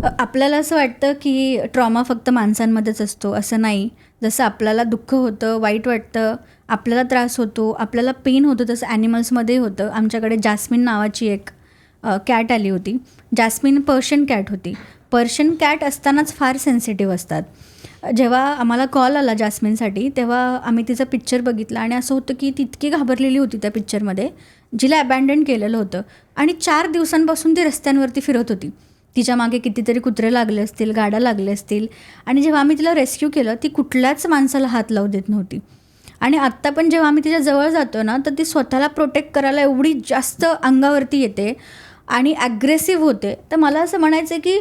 आपल्याला असं वाटतं की ट्रॉमा फक्त माणसांमध्येच असतो, असं नाही. जसं आपल्याला दुःख होतं, वाईट वाटतं, आपल्याला त्रास होतो, आपल्याला पेन होतं, तसं ॲनिमल्समध्येही होतं. आमच्याकडे जॅस्मिन नावाची एक कॅट आली होती. जॅस्मिन पर्शियन कॅट होती. पर्शियन कॅट असतानाच फार सेन्सिटिव्ह असतात. जेव्हा आम्हाला कॉल आला जॅस्मिनसाठी, तेव्हा आम्ही तिचा पिक्चर बघितला आणि असं होतं की ती इतकी घाबरलेली होती त्या पिक्चरमध्ये, जिला अबॅन्डन केलेलं होतं. आणि 4 दिवसांपासून ती रस्त्यांवरती फिरत होती. तिच्या मागे कितीतरी कुत्रे लागले असतील, गाड्या लागल्या असतील. आणि जेव्हा आम्ही तिला रेस्क्यू केलं, ती कुठल्याच माणसाला हात लावू देत नव्हती. आणि आत्ता पण जेव्हा आम्ही तिच्या जवळ जातो ना, तर ती स्वतःला प्रोटेक्ट करायला एवढी जास्त अंगावरती येते आणि ॲग्रेसिव्ह होते. तर मला असं म्हणायचं आहे की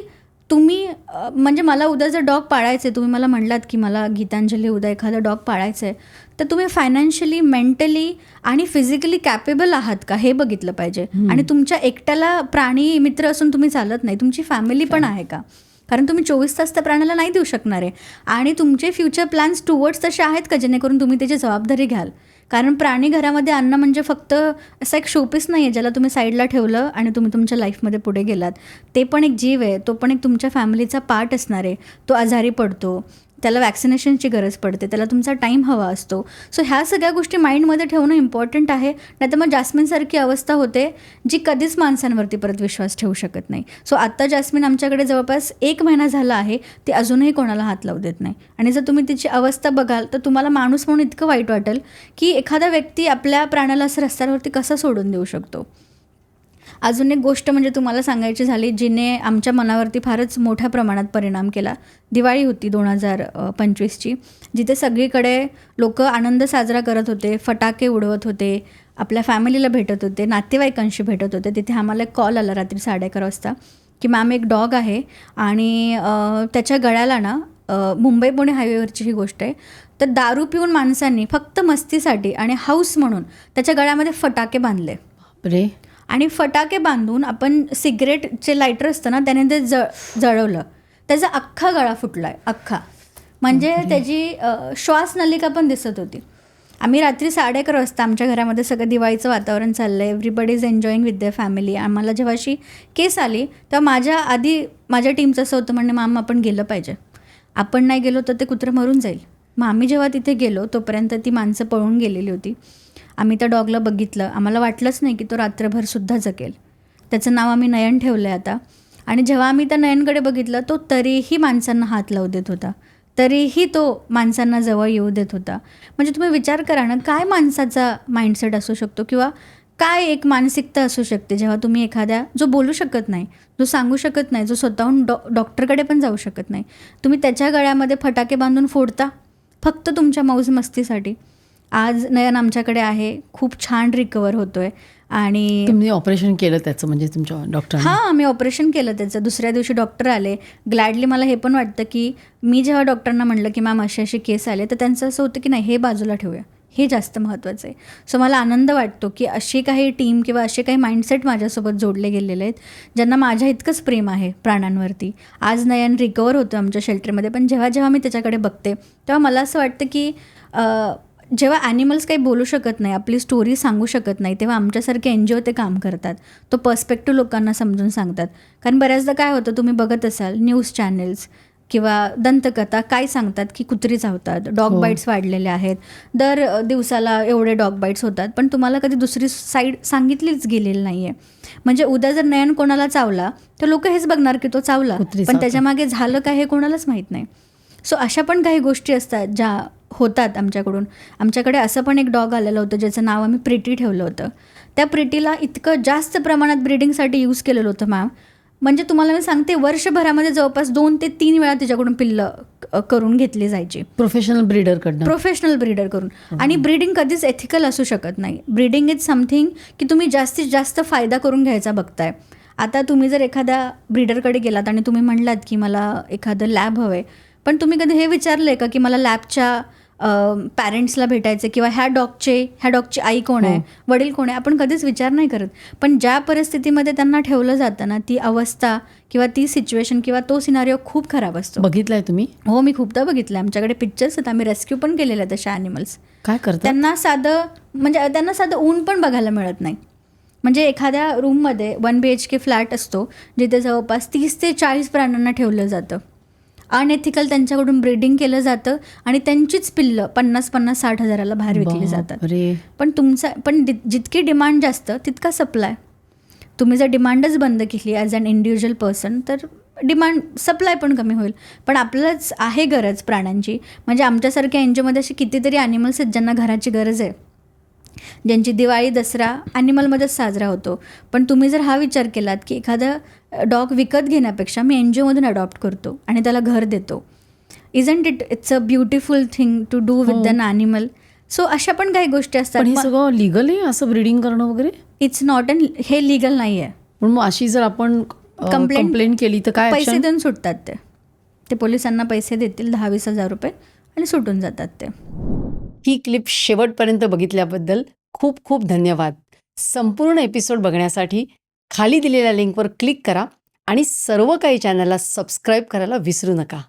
तुम्ही म्हणजे मला उद्या जर डॉग पाळायचं आहे, तुम्ही मला म्हणलात की मला गीतांजली उद्या एखादं डॉग पाळायचं आहे, तर तुम्ही फायनान्शियली, मेंटली आणि फिजिकली कॅपेबल आहात का हे बघितलं पाहिजे. आणि तुमच्या एकट्याला प्राणी मित्र असून तुम्ही चालत नाही, तुमची फॅमिली पण आहे का. कारण तुम्ही 24 तास त्या प्राण्याला नाही देऊ शकणार आहे. आणि तुमचे फ्युचर प्लॅन्स टुवर्ड्स तसे आहेत का जेणेकरून तुम्ही त्याची जबाबदारी घ्याल. कारण प्राणी घरामध्ये आणणं म्हणजे फक्त असा एक शोपीस नाही आहे ज्याला तुम्ही साईडला ठेवलं आणि तुम्ही तुमच्या लाईफमध्ये पुढे गेलात. ते पण एक जीव आहे, तो पण एक तुमच्या फॅमिलीचा पार्ट असणार आहे. तो आजारी पडतो, त्याला वॅक्सिनेशनची गरज पडते, त्याला तुमचा टाईम हवा असतो. सो ह्या सगळ्या गोष्टी माइंडमध्ये ठेवणं इम्पॉर्टंट आहे. नाहीतर मग जॅस्मिनसारखी अवस्था होते जी कधीच माणसांवरती परत विश्वास ठेवू शकत नाही. सो आत्ता जॅस्मिन आमच्याकडे जवळपास 1 महिना झाला आहे. ती अजूनही कोणाला हात लावू देत नाही. आणि जर तुम्ही तिची अवस्था बघाल तर तुम्हाला माणूस म्हणून इतकं वाईट वाटेल की एखादा व्यक्ती आपल्या प्राण्याला असं रस्त्यावरती कसा सोडून देऊ शकतो. अजून एक गोष्ट म्हणजे तुम्हाला सांगायची झाली जिने आमच्या मनावरती फारच मोठ्या प्रमाणात परिणाम केला. दिवाळी होती 2025ची, जिथे सगळीकडे लोक आनंद साजरा करत होते, फटाके उडवत होते, आपल्या फॅमिलीला भेटत होते, नातेवाईकांशी भेटत होते. तिथे आम्हाला एक कॉल आला रात्री 11:30 वाजता की मॅम एक डॉग आहे आणि त्याच्या गळ्याला ना मुंबई पुणे हायवेवरची ही गोष्ट आहे, तर दारू पिऊन माणसांनी फक्त मस्तीसाठी आणि हाऊस म्हणून त्याच्या गळ्यामध्ये फटाके बांधले. बापरे. आणि फटाके बांधून आपण सिगरेटचे लायटर असतं ना त्याने ते जळवलं. त्याचा अख्खा गळा फुटला आहे, अख्खा. म्हणजे त्याची श्वासनलिका पण दिसत होती. आम्ही रात्री 11:30 वाजता आमच्या घरामध्ये सगळं दिवाळीचं वातावरण चाललं आहे, everybody is enjoying with their family. आम्हाला जेव्हा अशी केस आली तेव्हा माझ्या टीमचं असं होतं म्हणणे माम आपण गेलं पाहिजे, आपण नाही गेलो तर ते कुत्रं मरून जाईल. मग आम्ही जेव्हा तिथे गेलो तोपर्यंत ती माणसं पळून गेलेली होती. आम्ही त्या डॉगला बघितलं, आम्हाला वाटलंच नाही की तो रात्रभरसुद्धा जगेल. त्याचं नाव आम्ही नयन ठेवलं आहे आता. आणि जेव्हा आम्ही त्या नयनकडे बघितलं, तो तरीही माणसांना हात लावू देत होता, तरीही तो माणसांना जवळ येऊ देत होता. म्हणजे तुम्ही विचार करा ना, काय माणसाचा माइंडसेट असू शकतो किंवा काय एक मानसिकता असू शकते जेव्हा तुम्ही एखाद्या जो बोलू शकत नाही, जो सांगू शकत नाही, जो स्वतःहून डॉक्टरकडे पण जाऊ शकत नाही, तुम्ही त्याच्या गळ्यामध्ये फटाके बांधून फोडता फक्त तुमच्या मौज मस्तीसाठी. आज नयन आमच्याकडे आहे, खूप छान रिकवर होतो आहे. आणि तुम्ही ऑपरेशन केलं त्याचं म्हणजे तुमच्या डॉक्टर? हां, आम्ही ऑपरेशन केलं त्याचं. दुसऱ्या दिवशी डॉक्टर आले. ग्लॅडली मला हे पण वाटतं की मी जेव्हा डॉक्टरांना म्हटलं की मॅम अशी अशी केस आले, तर त्यांचं असं होतं की नाही, हे बाजूला ठेवूया, हे जास्त महत्त्वाचं आहे. सो मला आनंद वाटतो की अशी काही टीम किंवा असे काही माइंडसेट माझ्यासोबत जोडले गेलेले आहेत ज्यांना माझ्या इतकंच प्रेम आहे प्राण्यांवरती. आज नयन रिकवर होतं आमच्या शेल्टरमध्ये, पण जेव्हा जेव्हा मी त्याच्याकडे बघते तेव्हा मला असं वाटतं की जेव्हा ॲनिमल्स काही बोलू शकत नाही, आपली स्टोरी सांगू शकत नाही, तेव्हा आमच्यासारखे NGO ते काम करतात. तो पर्स्पेक्टिव्ह लोकांना समजून सांगतात. कारण बऱ्याचदा काय होतं, तुम्ही बघत असाल न्यूज चॅनेल्स किंवा दंतकथा काय सांगतात की कुत्री चावतात, डॉग बाईट्स वाढलेले आहेत, दर दिवसाला एवढे डॉग बाईट्स होतात, पण तुम्हाला कधी दुसरी साईड सांगितलीच गेलेली नाही आहे. म्हणजे उद्या जर नयन कोणाला चावला तर लोक हेच बघणार की तो चावला, पण त्याच्यामागे झालं काय हे कोणालाच माहीत नाही. सो अशा पण काही गोष्टी असतात ज्या होतात आमच्याकडून. आमच्याकडे असं पण एक डॉग आलेलं होतं ज्याचं नाव आम्ही प्रिटी ठेवलं होतं. त्या प्रिटीला इतकं जास्त प्रमाणात ब्रीडिंगसाठी यूज केलेलं होतं मॅम. म्हणजे तुम्हाला मी सांगते, वर्षभरामध्ये जवळपास 2 ते 3 वेळा तिच्याकडून पिल्लं करून घेतली जायची प्रोफेशनल ब्रीडर करून. आणि ब्रीडिंग कधीच एथिकल असू शकत नाही. ब्रीडिंग इज समथिंग की तुम्ही जास्तीत जास्त फायदा करून घ्यायचा बघताय. आता तुम्ही जर एखाद्या ब्रीडरकडे गेलात आणि तुम्ही म्हणलात की मला एखादं लॅब हवं आहे, पण तुम्ही कधी हे विचारलं आहे का की मला लॅबच्या पॅरेंट्सला भेटायचं किंवा ह्या डॉगची आई कोण आहे, वडील कोण आहे, आपण कधीच विचार नाही करत. पण ज्या परिस्थितीमध्ये त्यांना ठेवलं जातं ना, ती अवस्था किंवा ती सिच्युएशन किंवा तो सिनारिओ खूप खराब असतो. बघितलाय तुम्ही? हो, मी खूपदा बघितलं. आमच्याकडे पिक्चर्स आहेत, आम्ही रेस्क्यू पण केलेले आहेत अशा ॲनिमल्स. काय करतात? त्यांना साधं ऊन पण बघायला मिळत नाही. म्हणजे एखाद्या रूममध्ये 1 BHK फ्लॅट असतो जिथे जवळपास 30 ते 40 प्राण्यांना ठेवलं जातं. अनएथिकल त्यांच्याकडून ब्रीडिंग केलं जातं आणि त्यांचीच पिल्लं 50-60 हजाराला बाहेर विकली जातात. अरे पण जितकी डिमांड जास्त तितका सप्लाय. तुम्ही जर डिमांडच बंद केली ॲज अन इंडिव्हिज्युअल पर्सन तर सप्लाय पण कमी होईल. पण आपल्यालाच आहे गरज प्राण्यांची. म्हणजे आमच्यासारख्या NGOमध्ये असे कितीतरी ॲनिमल्स आहेत ज्यांना घराची गरज आहे, ज्यांची दिवाळी दसरा ॲनिमलमध्येच साजरा होतो. पण तुम्ही जर हा विचार केलात की एखादा डॉग विकत घेण्यापेक्षा मी NGOमधून अडॉप्ट करतो आणि त्याला घर देतो, isn't it's a beautiful thing to do with an an. सो अशा पण काही गोष्टी पण असतात. हे सगळं लिगल आहे असं ब्रीडिंग करणं वगैरे? इट्स नॉट हे लिगल नाही आहे. पण मग अशी जर आपण कंप्लेंट केली तर काय पैसे action? देऊन सुटतात ते पोलिसांना पैसे देतील 10-20 हजार रुपये आणि सुटून जातात ते. ही क्लिप शेवटपर्यंत बघितल्याबद्दल खूप खूप धन्यवाद. संपूर्ण एपिसोड बघण्यासाठी खाली दिलेल्या लिंकवर क्लिक करा आणि सर्व काही चॅनलला सबस्क्राईब करायला विसरू नका.